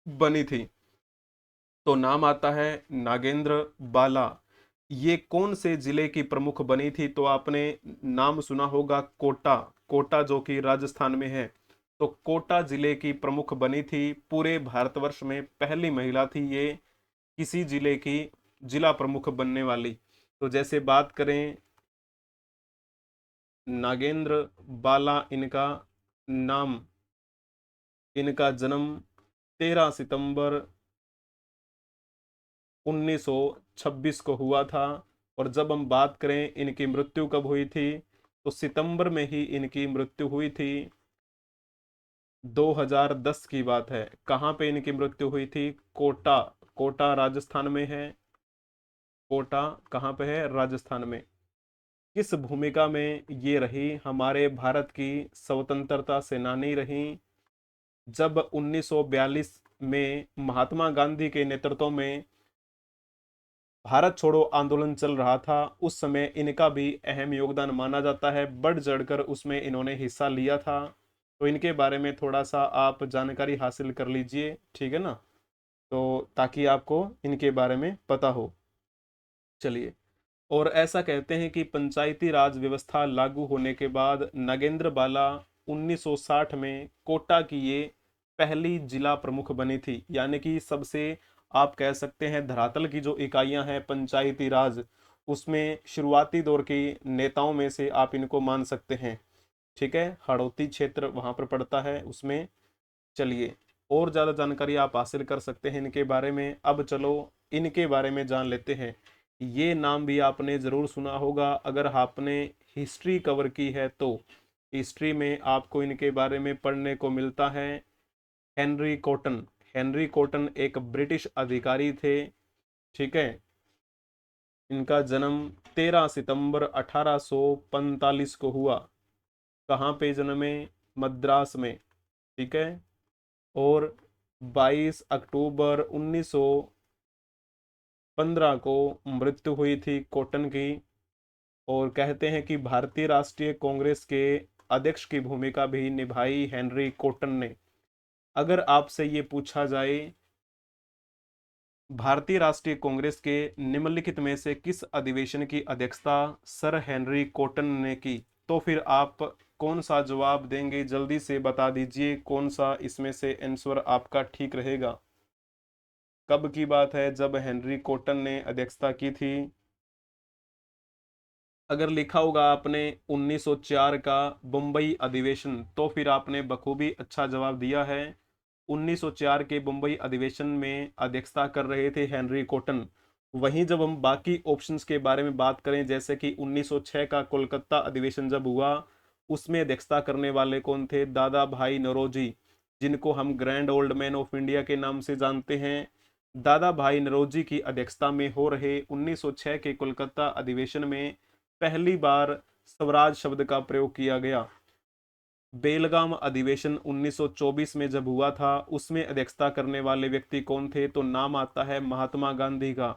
बनी थी? तो नाम आता है नागेंद्र बाला। ये कौन से जिले की प्रमुख बनी थी? तो आपने नाम सुना होगा कोटा। कोटा जो कि राजस्थान में है। तो कोटा जिले की प्रमुख बनी थी। पूरे भारतवर्ष में पहली महिला थी ये किसी जिले की जिला प्रमुख बनने वाली। तो जैसे बात करें, नागेंद्र बाला इनका नाम। इनका जन्म 13 सितंबर 1926 को हुआ था। और जब हम बात करें इनकी मृत्यु कब हुई थी, तो सितंबर में ही इनकी मृत्यु हुई थी। 2010 की बात है। कहाँ पे इनकी मृत्यु हुई थी? कोटा। कोटा राजस्थान में है। कोटा कहाँ पे है? राजस्थान में। किस भूमिका में ये रही? हमारे भारत की स्वतंत्रता सेनानी रही। जब 1942 में महात्मा गांधी के नेतृत्व में भारत छोड़ो आंदोलन चल रहा था, उस समय इनका भी अहम योगदान माना जाता है। बढ़ चढ़कर उसमें इन्होंने हिस्सा लिया था। तो इनके बारे में थोड़ा सा आप जानकारी हासिल कर लीजिए, ठीक है ना? तो ताकि आपको इनके बारे में पता हो। चलिए, और ऐसा कहते हैं कि पंचायती राज व्यवस्था लागू होने के बाद नागेंद्र बाला 1960 में कोटा की ये पहली जिला प्रमुख बनी थी। यानी कि सबसे, आप कह सकते हैं, धरातल की जो इकाइयां हैं पंचायती राज, उसमें शुरुआती दौर के नेताओं में से आप इनको मान सकते हैं। ठीक है, हड़ौती क्षेत्र वहां पर पड़ता है उसमें। चलिए, और ज़्यादा जानकारी आप हासिल कर सकते हैं इनके बारे में। अब चलो इनके बारे में जान लेते हैं। ये नाम भी आपने ज़रूर सुना होगा अगर आपने हिस्ट्री कवर की है तो। हिस्ट्री में आपको इनके बारे में पढ़ने को मिलता है हेनरी कॉटन। हेनरी कॉटन एक ब्रिटिश अधिकारी थे। ठीक है, इनका जन्म 13 सितंबर 1845 को हुआ। कहाँ पे जन्मे? मद्रास में। ठीक है, और 22 अक्टूबर 1915 को मृत्यु हुई थी कॉटन की। और कहते हैं कि भारतीय राष्ट्रीय कांग्रेस के अध्यक्ष की भूमिका भी निभाई हेनरी कॉटन ने। अगर आपसे ये पूछा जाए भारतीय राष्ट्रीय कांग्रेस के निम्नलिखित में से किस अधिवेशन की अध्यक्षता सर हेनरी कॉटन ने की, तो फिर आप कौन सा जवाब देंगे? जल्दी से बता दीजिए कौन सा इसमें से आंसर आपका ठीक रहेगा। कब की बात है जब हेनरी कॉटन ने अध्यक्षता की थी? अगर लिखा होगा आपने 1904 का बम्बई अधिवेशन, तो फिर आपने बखूबी अच्छा जवाब दिया है। 1904 के बम्बई अधिवेशन में अध्यक्षता कर रहे थे हेनरी कॉटन। वहीं जब हम बाकी ऑप्शंस के बारे में बात करें, जैसे कि 1906 का कोलकाता अधिवेशन जब हुआ, उसमें अध्यक्षता करने वाले कौन थे? दादा भाई नौरोजी, जिनको हम grand old man of India के नाम से जानते हैं। दादा भाई नौरोजी की अध्यक्षता में हो रहे 1906 के कोलकाता अधिवेशन में पहली बार स्वराज शब्द का प्रयोग किया गया। बेलगाम अधिवेशन 1924 में जब हुआ था, उसमें अध्यक्षता करने वाले व्यक्ति कौन थे? तो नाम आता है महात्मा गांधी का।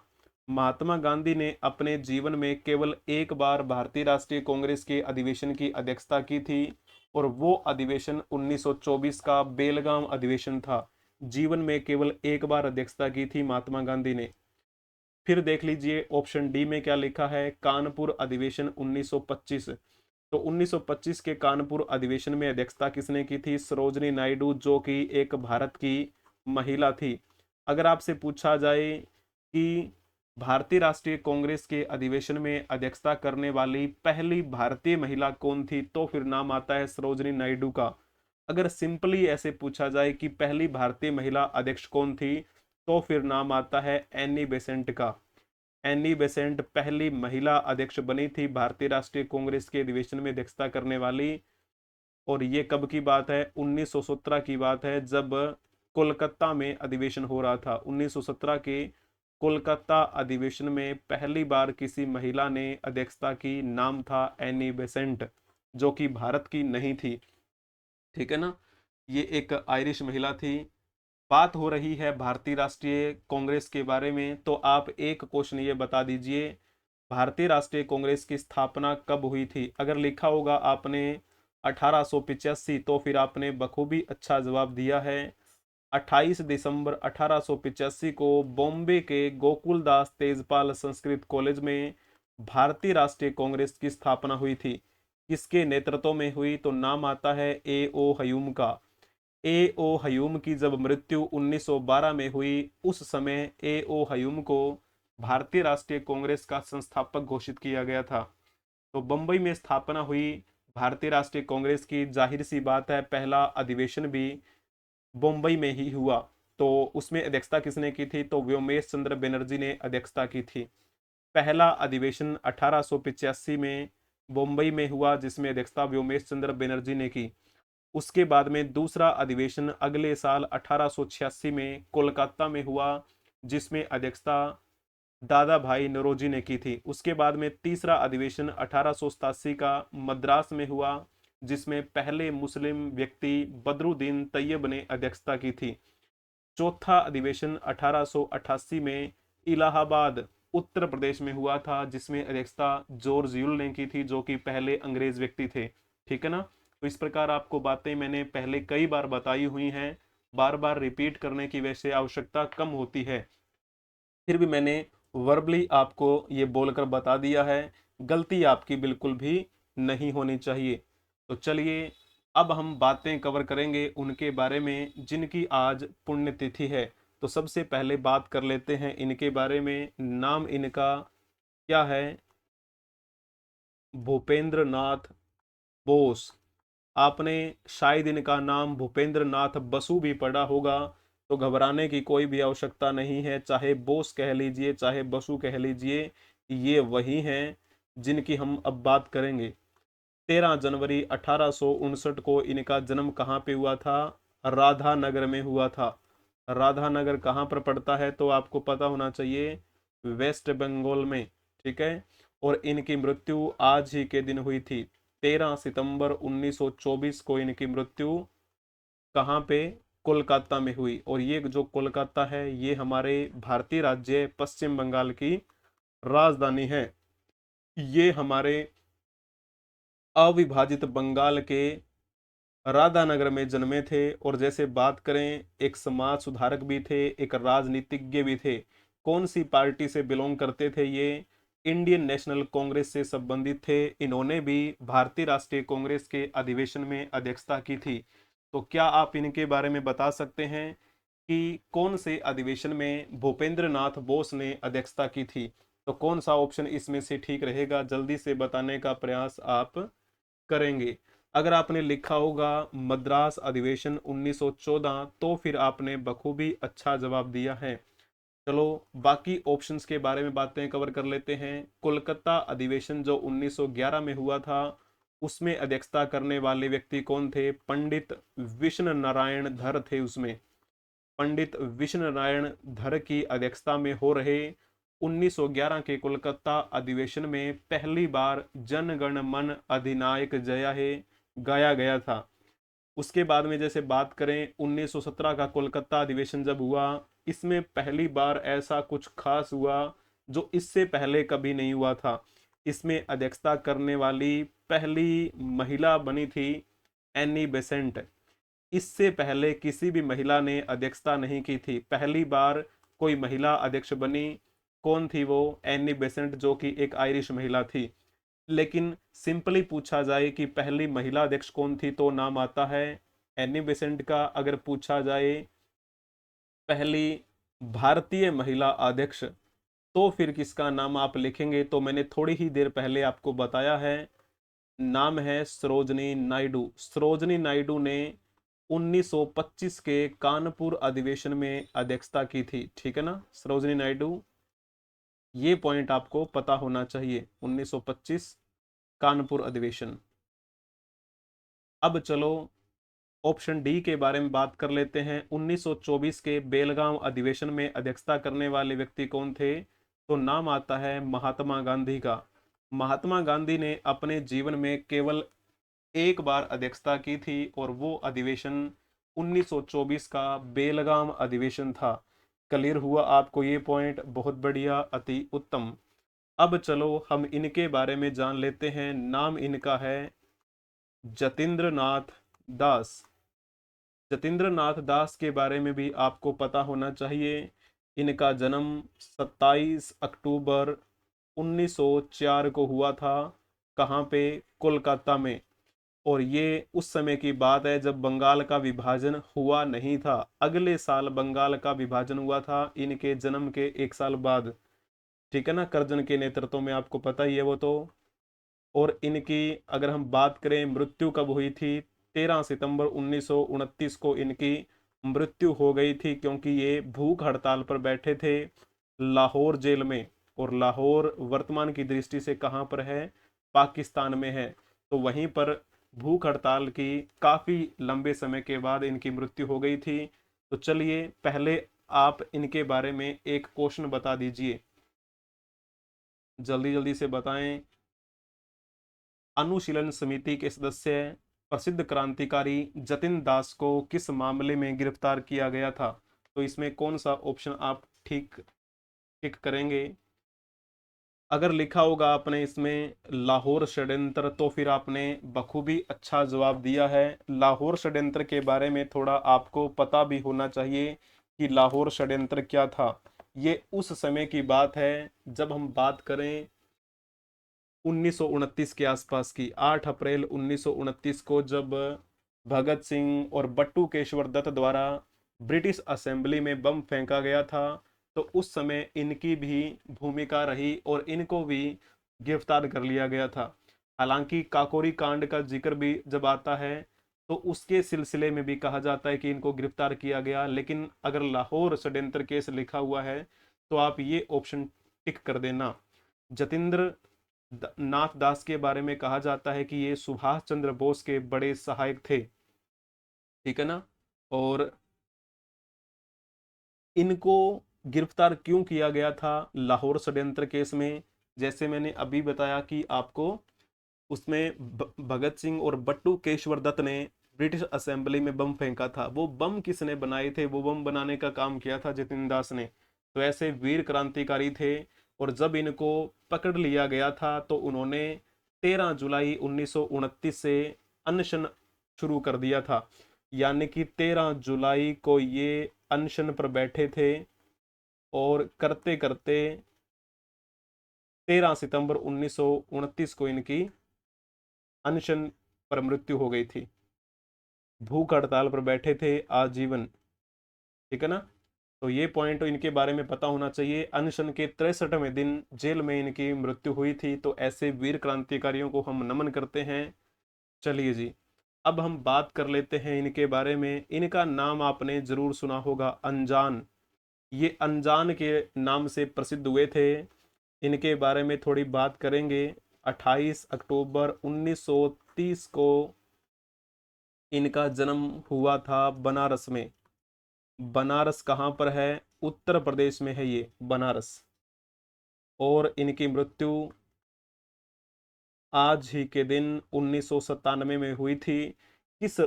महात्मा गांधी ने अपने जीवन में केवल एक बार भारतीय राष्ट्रीय कांग्रेस के अधिवेशन की अध्यक्षता की थी, और वो अधिवेशन 1924 का बेलगाम अधिवेशन था। जीवन में केवल एक बार अध्यक्षता की थी महात्मा गांधी ने। फिर देख लीजिए ऑप्शन डी में क्या लिखा है, कानपुर अधिवेशन 1925। तो 1925 के कानपुर अधिवेशन में अध्यक्षता किसने की थी? सरोजनी नायडू, जो कि एक भारत की महिला थी। अगर आपसे पूछा जाए कि भारतीय राष्ट्रीय कांग्रेस के अधिवेशन में अध्यक्षता करने वाली पहली भारतीय महिला कौन थी, तो फिर नाम आता है सरोजनी नायडू का। अगर सिंपली ऐसे पूछा जाए कि पहली भारतीय महिला अध्यक्ष कौन थी, तो फिर नाम आता है एनी बेसेंट का। एनी बेसेंट पहली महिला अध्यक्ष बनी थी भारतीय राष्ट्रीय कांग्रेस के अधिवेशन में अध्यक्षता करने वाली। और ये कब की बात है? 1917 की बात है, जब कोलकाता में अधिवेशन हो रहा था। 1917 के कोलकाता अधिवेशन में पहली बार किसी महिला ने अध्यक्षता की, नाम था एनी बेसेंट, जो कि भारत की नहीं थी। ठीक है ना, ये एक आयरिश महिला थी। बात हो रही है भारतीय राष्ट्रीय कांग्रेस के बारे में, तो आप एक क्वेश्चन ये बता दीजिए, भारतीय राष्ट्रीय कांग्रेस की स्थापना कब हुई थी? अगर लिखा होगा आपने 1885, तो फिर आपने बखूबी अच्छा जवाब दिया है। 28 दिसंबर 1885 को बॉम्बे के गोकुलदास तेजपाल संस्कृत कॉलेज में भारतीय राष्ट्रीय कांग्रेस की स्थापना हुई थी। किसके नेतृत्व में हुई? तो नाम आता है ए ओ हयूम का। ए ओ हयूम की जब मृत्यु 1912 में हुई, उस समय ए ओ हयूम को भारतीय राष्ट्रीय कांग्रेस का संस्थापक घोषित किया गया था। तो बंबई में स्थापना हुई भारतीय राष्ट्रीय कांग्रेस की, जाहिर सी बात है पहला अधिवेशन भी बम्बई में ही हुआ। तो उसमें अध्यक्षता किसने की थी? तो व्योमेश चंद्र बनर्जी ने अध्यक्षता की थी। पहला अधिवेशन 1885 में बम्बई में हुआ, जिसमें अध्यक्षता व्योमेश चंद्र बनर्जी ने की। उसके बाद में दूसरा अधिवेशन अगले साल 1886 में कोलकाता में हुआ, जिसमें अध्यक्षता दादा भाई नौरोजी ने की थी। उसके बाद में तीसरा अधिवेशन 1887 का मद्रास में हुआ, जिसमें पहले मुस्लिम व्यक्ति बदरुद्दीन तैयब ने अध्यक्षता की थी। चौथा अधिवेशन 1888 में इलाहाबाद उत्तर प्रदेश में हुआ था, जिसमें अध्यक्षता जॉर्ज यूल ने की थी, जो कि पहले अंग्रेज व्यक्ति थे। ठीक है ना, तो इस प्रकार आपको बातें मैंने पहले कई बार बताई हुई हैं, बार बार रिपीट करने की वैसे आवश्यकता कम होती है, फिर भी मैंने वर्बली आपको ये बोलकर बता दिया है। गलती आपकी बिल्कुल भी नहीं होनी चाहिए। तो चलिए अब हम बातें कवर करेंगे उनके बारे में जिनकी आज पुण्यतिथि है। तो सबसे पहले बात कर लेते हैं इनके बारे में। नाम इनका क्या है? भूपेंद्र नाथ बोस। आपने शायद इनका नाम भूपेंद्र नाथ बसु भी पढ़ा होगा, तो घबराने की कोई भी आवश्यकता नहीं है। चाहे बोस कह लीजिए चाहे बसु कह लीजिए, ये वही हैं जिनकी हम अब बात करेंगे। 13 जनवरी 1859 को इनका जन्म कहाँ पे हुआ था? राधा नगर में हुआ था। राधा नगर कहाँ पर पड़ता है? तो आपको पता होना चाहिए, वेस्ट बंगाल में। ठीक है, और इनकी मृत्यु आज ही के दिन हुई थी। 13 सितंबर 1924 को इनकी मृत्यु कहाँ पे? कोलकाता में हुई। और ये जो कोलकाता है, ये हमारे भारतीय राज्य पश्चिम बंगाल की राजधानी है। ये हमारे अविभाजित बंगाल के राधानगर में जन्मे थे। और जैसे बात करें, एक समाज सुधारक भी थे, एक राजनीतिज्ञ भी थे। कौन सी पार्टी से बिलोंग करते थे ये? इंडियन नेशनल कांग्रेस से संबंधित थे। इन्होंने भी भारतीय राष्ट्रीय कांग्रेस के अधिवेशन में अध्यक्षता की थी। तो क्या आप इनके बारे में बता सकते हैं कि कौन से अधिवेशन में भूपेंद्र नाथ बोस ने अध्यक्षता की थी? तो कौन सा ऑप्शन इसमें से ठीक रहेगा, जल्दी से बताने का प्रयास आप करेंगे। अगर आपने लिखा होगा मद्रास अधिवेशन 1914 तो फिर आपने बखूबी अच्छा जवाब दिया है। चलो बाकी ऑप्शंस के बारे में बातें कवर कर लेते हैं। कोलकाता अधिवेशन जो 1911 में हुआ था, उसमें अध्यक्षता करने वाले व्यक्ति कौन थे? पंडित विष्णु नारायण धर थे उसमें। पंडित विष्णु नारायण धर की अध्यक्षता में हो रहे 1911 के कोलकाता अधिवेशन में पहली बार जन गण मन अधिनायक जय हे गाया गया था। उसके बाद में जैसे बात करें 1917 का कोलकाता अधिवेशन जब हुआ, इसमें पहली बार ऐसा कुछ खास हुआ जो इससे पहले कभी नहीं हुआ था। इसमें अध्यक्षता करने वाली पहली महिला बनी थी एनी बेसेंट। इससे पहले किसी भी महिला ने अध्यक्षता नहीं की थी, पहली बार कोई महिला अध्यक्ष बनी। कौन थी वो? एनी बेसेंट, जो कि एक आयरिश महिला थी। लेकिन सिंपली पूछा जाए कि पहली महिला अध्यक्ष कौन थी तो नाम आता है एनी बेसेंट का। अगर पूछा जाए पहली भारतीय महिला अध्यक्ष तो फिर किसका नाम आप लिखेंगे? तो मैंने थोड़ी ही देर पहले आपको बताया है, नाम है सरोजनी नायडू। सरोजनी नायडू ने 1925 के कानपुर अधिवेशन में अध्यक्षता की थी, ठीक है ना, सरोजनी नायडू। ये पॉइंट आपको पता होना चाहिए, 1925 कानपुर अधिवेशन। अब चलो ऑप्शन डी के बारे में बात कर लेते हैं। 1924 के बेलगांव अधिवेशन में अध्यक्षता करने वाले व्यक्ति कौन थे? तो नाम आता है महात्मा गांधी का। महात्मा गांधी ने अपने जीवन में केवल एक बार अध्यक्षता की थी और वो अधिवेशन 1924 का बेलगाम अधिवेशन था। क्लियर हुआ आपको ये पॉइंट? बहुत बढ़िया, अति उत्तम। अब चलो हम इनके बारे में जान लेते हैं। नाम इनका है जतिंद्र नाथ दास। जतिंद्र नाथ दास के बारे में भी आपको पता होना चाहिए। इनका जन्म 27 अक्टूबर 1904 को हुआ था। कहाँ पे? कोलकाता में। और ये उस समय की बात है जब बंगाल का विभाजन हुआ नहीं था। अगले साल बंगाल का विभाजन हुआ था इनके जन्म के एक साल बाद, ठीक है ना, करजन के नेतृत्व में, आपको पता ही है वो तो। और इनकी अगर हम बात करें मृत्यु कब हुई थी, 13 सितंबर 1929 को इनकी मृत्यु हो गई थी, क्योंकि ये भूख हड़ताल पर बैठे थे लाहौर जेल में। और लाहौर वर्तमान की दृष्टि से कहाँ पर है? पाकिस्तान में है। तो वहीं पर भूख हड़ताल की काफी लंबे समय के बाद इनकी मृत्यु हो गई थी। तो चलिए पहले आप इनके बारे में एक क्वेश्चन बता दीजिए, जल्दी जल्दी से बताएं। अनुशीलन समिति के सदस्य प्रसिद्ध क्रांतिकारी जतिन दास को किस मामले में गिरफ्तार किया गया था? तो इसमें कौन सा ऑप्शन आप ठीक टिक करेंगे? अगर लिखा होगा आपने इसमें लाहौर षड्यंत्र तो फिर आपने बखूबी अच्छा जवाब दिया है। लाहौर षड्यंत्र के बारे में थोड़ा आपको पता भी होना चाहिए कि लाहौर षड्यंत्र क्या था। ये उस समय की बात है जब हम बात करें 1929 के आसपास की। 8 अप्रैल 1929 को जब भगत सिंह और बट्टू केशवर दत्त द्वारा ब्रिटिश असेंबली में बम फेंका गया था, तो उस समय इनकी भी भूमिका रही और इनको भी गिरफ्तार कर लिया गया था। हालांकि काकोरी कांड का जिक्र भी जब आता है तो उसके सिलसिले में भी कहा जाता है कि इनको गिरफ्तार किया गया, लेकिन अगर लाहौर षड्यंत्र केस लिखा हुआ है तो आप ये ऑप्शन टिक कर देना। जतिंद्र नाथ दास के बारे में कहा जाता है कि ये सुभाष चंद्र बोस के बड़े सहायक थे, ठीक है ना। और इनको गिरफ्तार क्यों किया गया था लाहौर षड्यंत्र केस में? जैसे मैंने अभी बताया कि आपको, उसमें भगत सिंह और बट्टू केशवर दत्त ने ब्रिटिश असेंबली में बम फेंका था। वो बम किसने बनाए थे? वो बम बनाने का काम किया था जतिन दास ने। तो ऐसे वीर क्रांतिकारी थे। और जब इनको पकड़ लिया गया था तो उन्होंने 13 जुलाई 1929 से अनशन शुरू कर दिया था। यानी कि 13 जुलाई को ये अनशन पर बैठे थे और करते करते 13 सितंबर 1929 को इनकी अनशन पर मृत्यु हो गई थी। भूख हड़ताल पर बैठे थे आजीवन, ठीक है ना। तो ये पॉइंट इनके बारे में पता होना चाहिए। अनशन के 63वें दिन जेल में इनकी मृत्यु हुई थी। तो ऐसे वीर क्रांतिकारियों को हम नमन करते हैं। चलिए जी, अब हम बात कर लेते हैं इनके बारे में। इनका नाम आपने जरूर सुना होगा, अनजान। ये अनजान के नाम से प्रसिद्ध हुए थे। इनके बारे में थोड़ी बात करेंगे। 28 अक्टूबर 1930 को इनका जन्म हुआ था बनारस में। बनारस कहाँ पर है? उत्तर प्रदेश में है ये बनारस। और इनकी मृत्यु आज ही के दिन 1997 में हुई थी। किस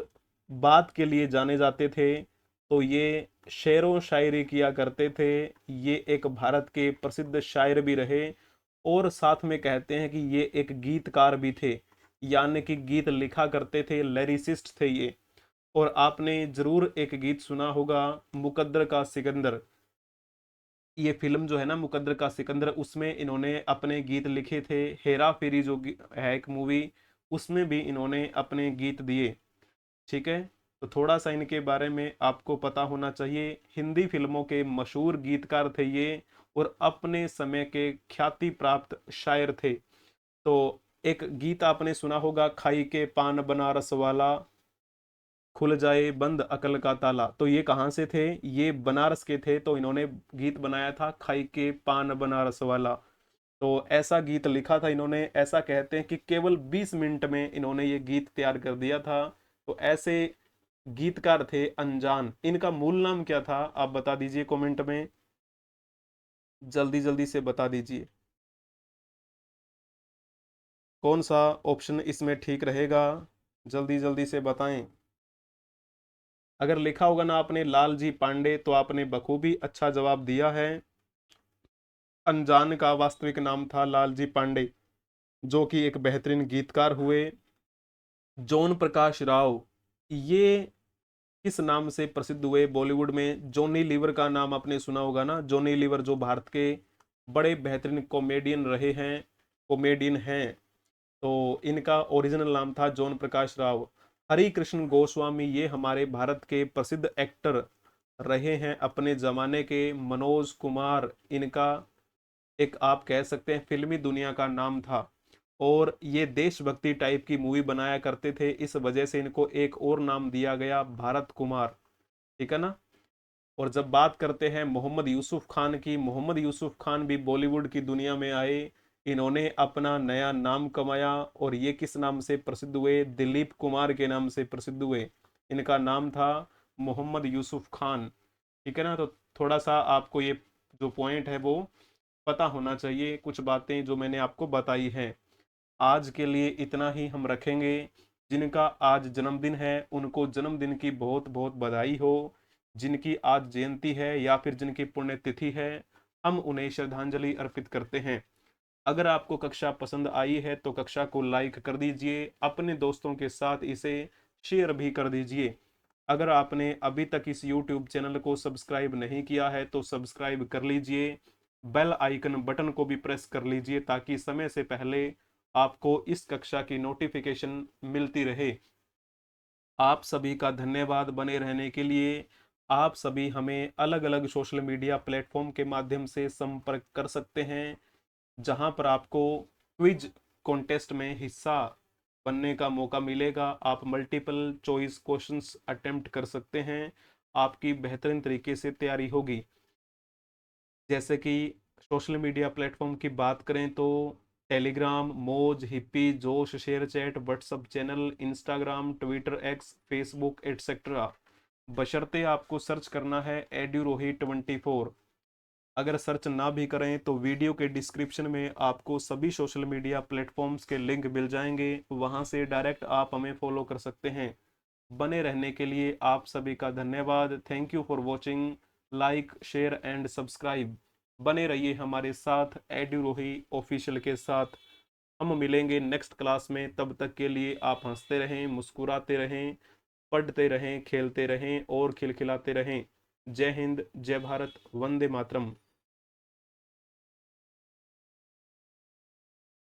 बात के लिए जाने जाते थे? तो ये शेरो शायरी किया करते थे। ये एक भारत के प्रसिद्ध शायर भी रहे और साथ में कहते हैं कि ये एक गीतकार भी थे, यानी कि गीत लिखा करते थे, लिरिसिस्ट थे ये। और आपने जरूर एक गीत सुना होगा, मुकद्दर का सिकंदर। ये फिल्म जो है ना, मुकद्दर का सिकंदर, उसमें इन्होंने अपने गीत लिखे थे। हेरा फेरी जो है एक मूवी, उसमें भी इन्होंने अपने गीत दिए। ठीक है, तो थोड़ा सा इनके बारे में आपको पता होना चाहिए। हिंदी फिल्मों के मशहूर गीतकार थे ये और अपने समय के ख्याति प्राप्त शायर थे। तो एक गीत आपने सुना होगा, खाई के पान बनारस वाला, खुल जाए बंद अकल का ताला। तो ये कहाँ से थे? ये बनारस के थे। तो इन्होंने गीत बनाया था, खाई के पान बनारस वाला। तो ऐसा गीत लिखा था इन्होंने। ऐसा कहते हैं कि केवल 20 मिनट में इन्होंने ये गीत तैयार कर दिया था। तो ऐसे गीतकार थे अनजान। इनका मूल नाम क्या था? आप बता दीजिए कमेंट में, जल्दी जल्दी से बता दीजिए। कौन सा ऑप्शन इसमें ठीक रहेगा? जल्दी जल्दी से बताएं। अगर लिखा होगा ना आपने लालजी पांडे, तो आपने बखूबी अच्छा जवाब दिया है। अनजान का वास्तविक नाम था लालजी पांडे, जो कि एक बेहतरीन गीतकार हुए। जॉन प्रकाश राव, ये किस नाम से प्रसिद्ध हुए बॉलीवुड में? जॉनी लीवर का नाम आपने सुना होगा ना। जॉनी लीवर जो भारत के बड़े बेहतरीन कॉमेडियन हैं। तो इनका ओरिजिनल नाम था जॉन प्रकाश राव। हरि कृष्ण गोस्वामी, ये हमारे भारत के प्रसिद्ध एक्टर रहे हैं अपने जमाने के। मनोज कुमार, इनका एक आप कह सकते हैं फिल्मी दुनिया का नाम था। और ये देशभक्ति टाइप की मूवी बनाया करते थे, इस वजह से इनको एक और नाम दिया गया, भारत कुमार। ठीक है ना। और जब बात करते हैं मोहम्मद यूसुफ खान की, मोहम्मद यूसुफ खान भी बॉलीवुड की दुनिया में आए। इन्होंने अपना नया नाम कमाया और ये किस नाम से प्रसिद्ध हुए? दिलीप कुमार के नाम से प्रसिद्ध हुए। इनका नाम था मोहम्मद यूसुफ खान। ठीक है ना। तो थोड़ा सा आपको ये जो पॉइंट है वो पता होना चाहिए, कुछ बातें जो मैंने आपको बताई हैं। आज के लिए इतना ही हम रखेंगे। जिनका आज जन्मदिन है उनको जन्मदिन की बहुत बहुत बधाई हो। जिनकी आज जयंती है या फिर जिनकी पुण्यतिथि है, हम उन्हें श्रद्धांजलि अर्पित करते हैं। अगर आपको कक्षा पसंद आई है तो कक्षा को लाइक कर दीजिए, अपने दोस्तों के साथ इसे शेयर भी कर दीजिए। अगर आपने अभी तक इस YouTube चैनल को सब्सक्राइब नहीं किया है तो सब्सक्राइब कर लीजिए। बेल आइकन बटन को भी प्रेस कर लीजिए ताकि समय से पहले आपको इस कक्षा की नोटिफिकेशन मिलती रहे। आप सभी का धन्यवाद बने रहने के लिए। आप सभी हमें अलग अलग सोशल मीडिया प्लेटफॉर्म के माध्यम से संपर्क कर सकते हैं, जहां पर आपको क्विज कॉन्टेस्ट में हिस्सा बनने का मौका मिलेगा। आप मल्टीपल चॉइस क्वेश्चंस अटेम्प्ट कर सकते हैं। आपकी बेहतरीन तरीके से तैयारी होगी। जैसे कि सोशल मीडिया प्लेटफॉर्म की बात करें तो Telegram, Moj, Hipi, Josh, ShareChat, WhatsApp channel, Instagram, Twitter, X, Facebook etcetera. बशर्ते आपको सर्च करना है एड्यूरोही 24। अगर सर्च ना भी करें तो वीडियो के डिस्क्रिप्शन में आपको सभी सोशल मीडिया प्लेटफॉर्म्स के लिंक मिल जाएंगे, वहां से डायरेक्ट आप हमें फॉलो कर सकते हैं। बने रहने के लिए आप सभी का धन्यवाद। Thank you for watching. Like, share and subscribe. बने रहिए हमारे साथ एड्यूरोही ऑफिशियल के साथ। हम मिलेंगे नेक्स्ट क्लास में, तब तक के लिए आप हंसते रहें, मुस्कुराते रहें, पढ़ते रहें, खेलते रहें और खिलखिलाते रहें। जय हिंद, जय भारत, वंदे मातरम।